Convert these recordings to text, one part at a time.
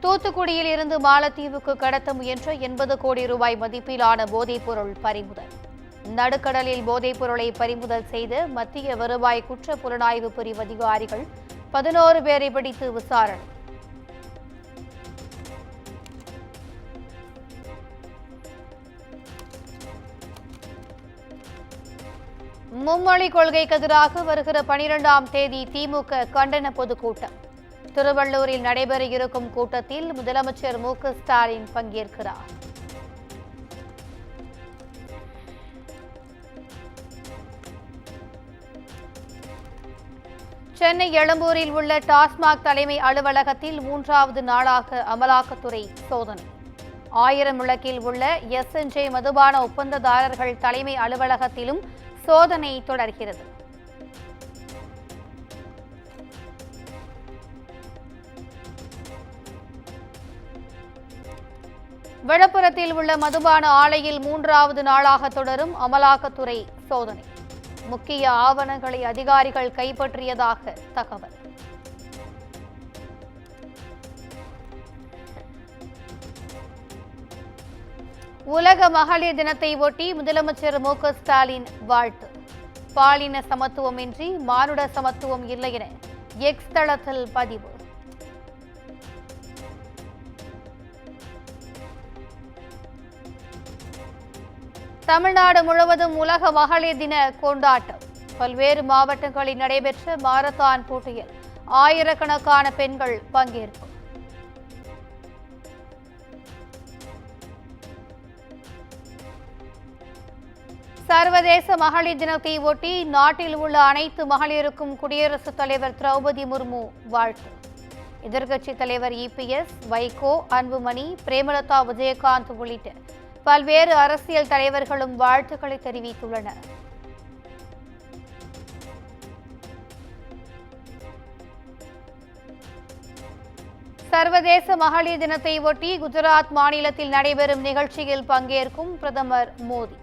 தூத்துக்குடியில் இருந்து மாலத்தீவுக்கு கடத்த முயன்ற 80 கோடி ரூபாய் மதிப்பிலான போதைப்பொருள் பறிமுதல். நடுக்கடலில் போதைப்பொருளை பறிமுதல் செய்த மத்திய வருவாய் குற்ற புலனாய்வு பிரிவு அதிகாரிகள் 11 பேரை பிடித்து விசாரணை. மும்மொழி கொள்கைக்கு எதிராக வருகிற 12ஆம் தேதி திமுக கண்டன பொதுக்கூட்டம். திருவள்ளூரில் நடைபெற இருக்கும் கூட்டத்தில் முதலமைச்சர் மு.க.ஸ்டாலின் பங்கேற்கிறார். சென்னை எழும்பூரில் உள்ள டாஸ்மாக் தலைமை அலுவலகத்தில் 3வது நாளாக அமலாக்கத்துறை சோதனை. 1000 விளக்கில் உள்ள எஸ்.என்.ஜே மதுபான ஒப்பந்ததாரர்கள் தலைமை அலுவலகத்திலும் சோதனை தொடர்கிறது. விழுப்புரத்தில் உள்ள மதுபான ஆலையில் 3வது நாளாக தொடரும் அமலாக்கத்துறை சோதனை. முக்கிய ஆவணங்களை அதிகாரிகள் கைப்பற்றியதாக தகவல். உலக மகளிர் தினத்தை ஒட்டி முதலமைச்சர் மு.க.ஸ்டாலின் வாழ்த்து. பாலின சமத்துவமின்றி மானுட சமத்துவம் இல்லை என எக்ஸ் தளத்தில் பதிவு. தமிழ்நாடு முழுவதும் உலக மகளிர் தின கொண்டாட்டம். பல்வேறு மாவட்டங்களில் நடைபெற்ற மாரத்தான் போட்டியில் ஆயிரக்கணக்கான பெண்கள் பங்கேற்பு. சர்வதேச மகளிர் தினத்தை ஒட்டி நாட்டில் உள்ள அனைத்து மகளிருக்கும் குடியரசுத் தலைவர் திரௌபதி முர்மு வாழ்த்து. எதிர்க்கட்சித் தலைவர் இபிஎஸ், வைகோ, அன்புமணி, பிரேமலதா விஜயகாந்த் உள்ளிட்ட பல்வேறு அரசியல் தலைவர்களும் வாழ்த்துக்களை தெரிவித்துள்ளனர். சர்வதேச மகளிர் தினத்தை ஒட்டி குஜராத் மாநிலத்தில் நடைபெறும் நிகழ்ச்சியில் பங்கேற்கும் பிரதமர் மோடி.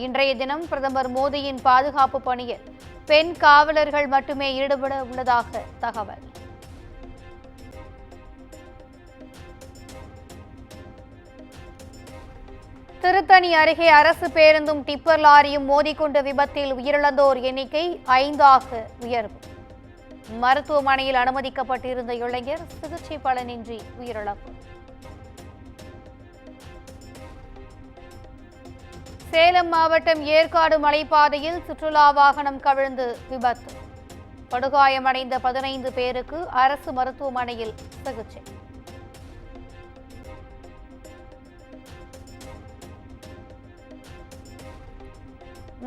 இன்றைய தினம் பிரதமர் மோடியின் பாதுகாப்பு பணியில் பெண் காவலர்கள் மட்டுமே ஈடுபட உள்ளதாக தகவல். திருத்தணி அருகே அரசு பேருந்தும் டிப்பர் லாரியும் மோதிக்கொண்ட விபத்தில் உயிரிழந்தோர் எண்ணிக்கை 5ஆக உயர்வு. மருத்துவமனையில் அனுமதிக்கப்பட்டிருந்த இளைஞர் சிகிச்சை பலனின்றி உயிரிழப்பு. சேலம் மாவட்டம் ஏற்காடு மலைப்பாதையில் சுற்றுலா வாகனம் கவிழ்ந்து விபத்து. படுகாயமடைந்த 15 பேருக்கு அரசு மருத்துவமனையில் சிகிச்சை.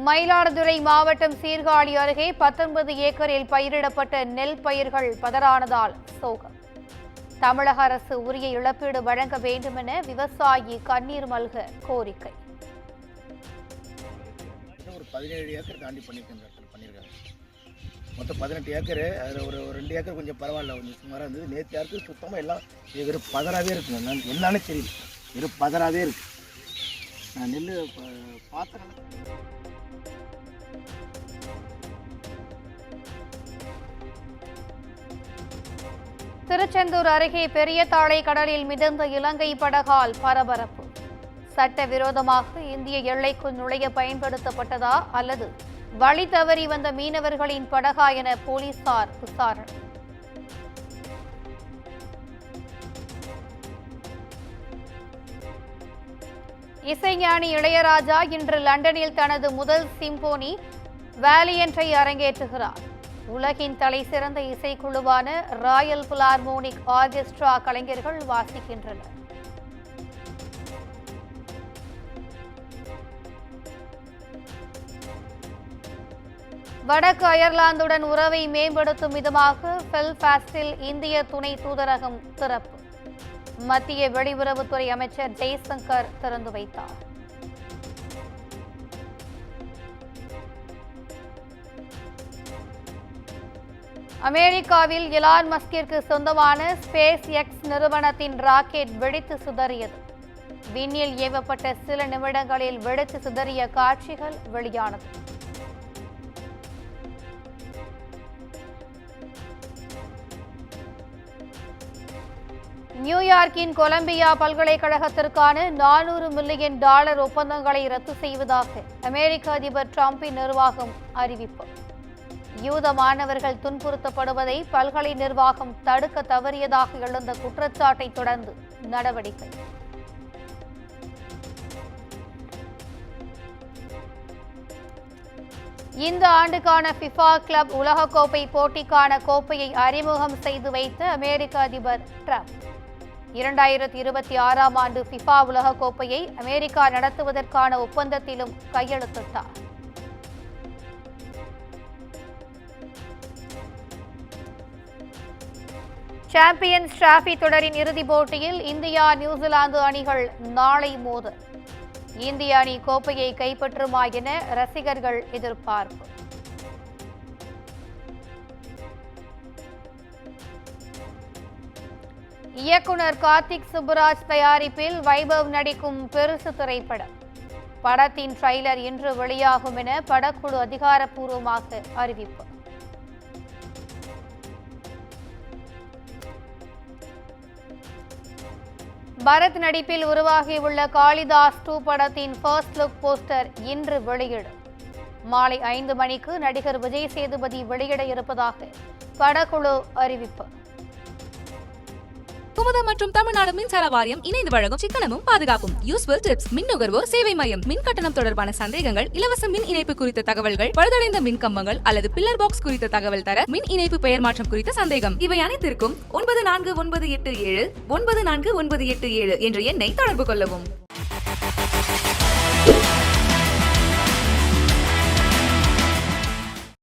மயிலாடுதுறை மாவட்டம் சீர்காழி அருகே 19 ஏக்கரில் பயிரிடப்பட்ட நெல் பயிர்கள் பதறானதால் சோகம். தமிழக அரசு உரிய இழப்பீடு வழங்க வேண்டும் என விவசாயி கண்ணீர் மல்க கோரிக்கை. 17 ஏக்கர் தாண்டி பண்ணியிருக்காங்க. மொத்தம் 18 ஏக்கரு. அதில் ஒரு 2 ஏக்கர் கொஞ்சம் பரவாயில்ல, கொஞ்சம் சுமாராக இருந்தது. நேற்று யாருக்கு சுத்தமாக எல்லாம் வெறும் பதறாவே இருக்குங்க. நான் என்னன்னு தெரியல, வெறும் பதறாவே இருக்கு. நான் நெல் பார்த்தேன். திருச்செந்தூர் அருகே பெரிய தாழை கடலில் மிதந்த இலங்கை படகால் பரபரப்பு. சட்டவிரோதமாக இந்திய எல்லைக்குள் நுழைய பயன்படுத்தப்பட்டதா அல்லது வழி தவறி வந்த மீனவர்களின் படகா என போலீசார் விசாரணை. இசைஞானி இளையராஜா இன்று லண்டனில் தனது முதல் சிம்போனி வேலியன்ட்டை அரங்கேற்றுகிறார். உலகின் தலை சிறந்த இசைக்குழுவான ராயல் பிலார்மோனிக் ஆர்கெஸ்ட்ரா கலைஞர்கள் வாசிக்கின்றனர். வடக்கு அயர்லாந்துடன் உறவை மேம்படுத்தும் விதமாக பெல்ஃபாஸ்டில் இந்திய துணை தூதரகம் திறப்பு. மத்திய வெளியுறவுத்துறை அமைச்சர் ஜெய்சங்கர் திறந்து வைத்தார். அமெரிக்காவில் எலான் மஸ்கிற்கு சொந்தமான ஸ்பேஸ் எக்ஸ் நிறுவனத்தின் ராக்கெட் வெடித்து சிதறியது. விண்ணில் ஏவப்பட்ட சில நிமிடங்களில் வெடித்து சிதறிய காட்சிகள் வெளியானது. நியூயார்க்கின் கொலம்பியா பல்கலைக்கழகத்திற்கான $400 மில்லியன் ஒப்பந்தங்களை ரத்து செய்வதாக அமெரிக்க அதிபர் டிரம்பின் நிர்வாகம் அறிவிப்பு. யூத மாணவர்கள் துன்புறுத்தப்படுவதை பல்கலை நிர்வாகம் தடுக்க தவறியதாக எழுந்த குற்றச்சாட்டை தொடர்ந்து நடவடிக்கை. இந்த ஆண்டுக்கான ஃபிஃபா கிளப் உலகக்கோப்பை போட்டிக்கான கோப்பையை அறிமுகம் செய்து வைத்த அமெரிக்க அதிபர் டிரம்ப் 2026ஆம் ஆண்டு ஃபிஃபா உலகக்கோப்பையை அமெரிக்கா நடத்துவதற்கான ஒப்பந்தத்திலும் கையெழுத்திட்டார். சாம்பியன்ஸ் டிராபி தொடரின் இறுதிப் போட்டியில் இந்தியா நியூசிலாந்து அணிகள் நாளை மோதல். இந்திய அணி கோப்பையை கைப்பற்றுமா என ரசிகர்கள் எதிர்பார்ப்பு. இயக்குனர் கார்த்திக் சுப்புராஜ் தயாரிப்பில் வைபவ் நடிக்கும் பெருசு திரைப்படம். படத்தின் ட்ரெய்லர் இன்று வெளியாகும் என படக்குழு அதிகாரப்பூர்வமாக அறிவிப்பு. பரத் நடிப்பில் உருவாகியுள்ள காளிதாஸ் 2 படத்தின் ஃபர்ஸ்ட் லுக் போஸ்டர் இன்று வெளியீடு. மாலை 5 மணிக்கு நடிகர் விஜய் சேதுபதி வெளியிட இருப்பதாக படக்குழு அறிவிப்பு. குமுதம் மற்றும் தமிழ்நாடு மின்சார வாரியம் இணைந்து வழங்கும் சிக்கனமும் பாதுகாப்பும் யூஸ்ஃபுல் டிப்ஸ் மின் நுகர்வோர் சேவை மையம். மின் கட்டணம் தொடர்பான சந்தேகங்கள், இலவச மின் இணைப்பு குறித்த தகவல்கள், பழுதடைந்த மின் கம்பங்கள் அல்லது பில்லர் பாக்ஸ் குறித்த தகவல் தர, மின் இணைப்பு பெயர் மாற்றம் குறித்த சந்தேகம், இவை அனைத்திற்கும் 9497 9497 என்ற எண்ணை தொடர்பு கொள்ளவும்.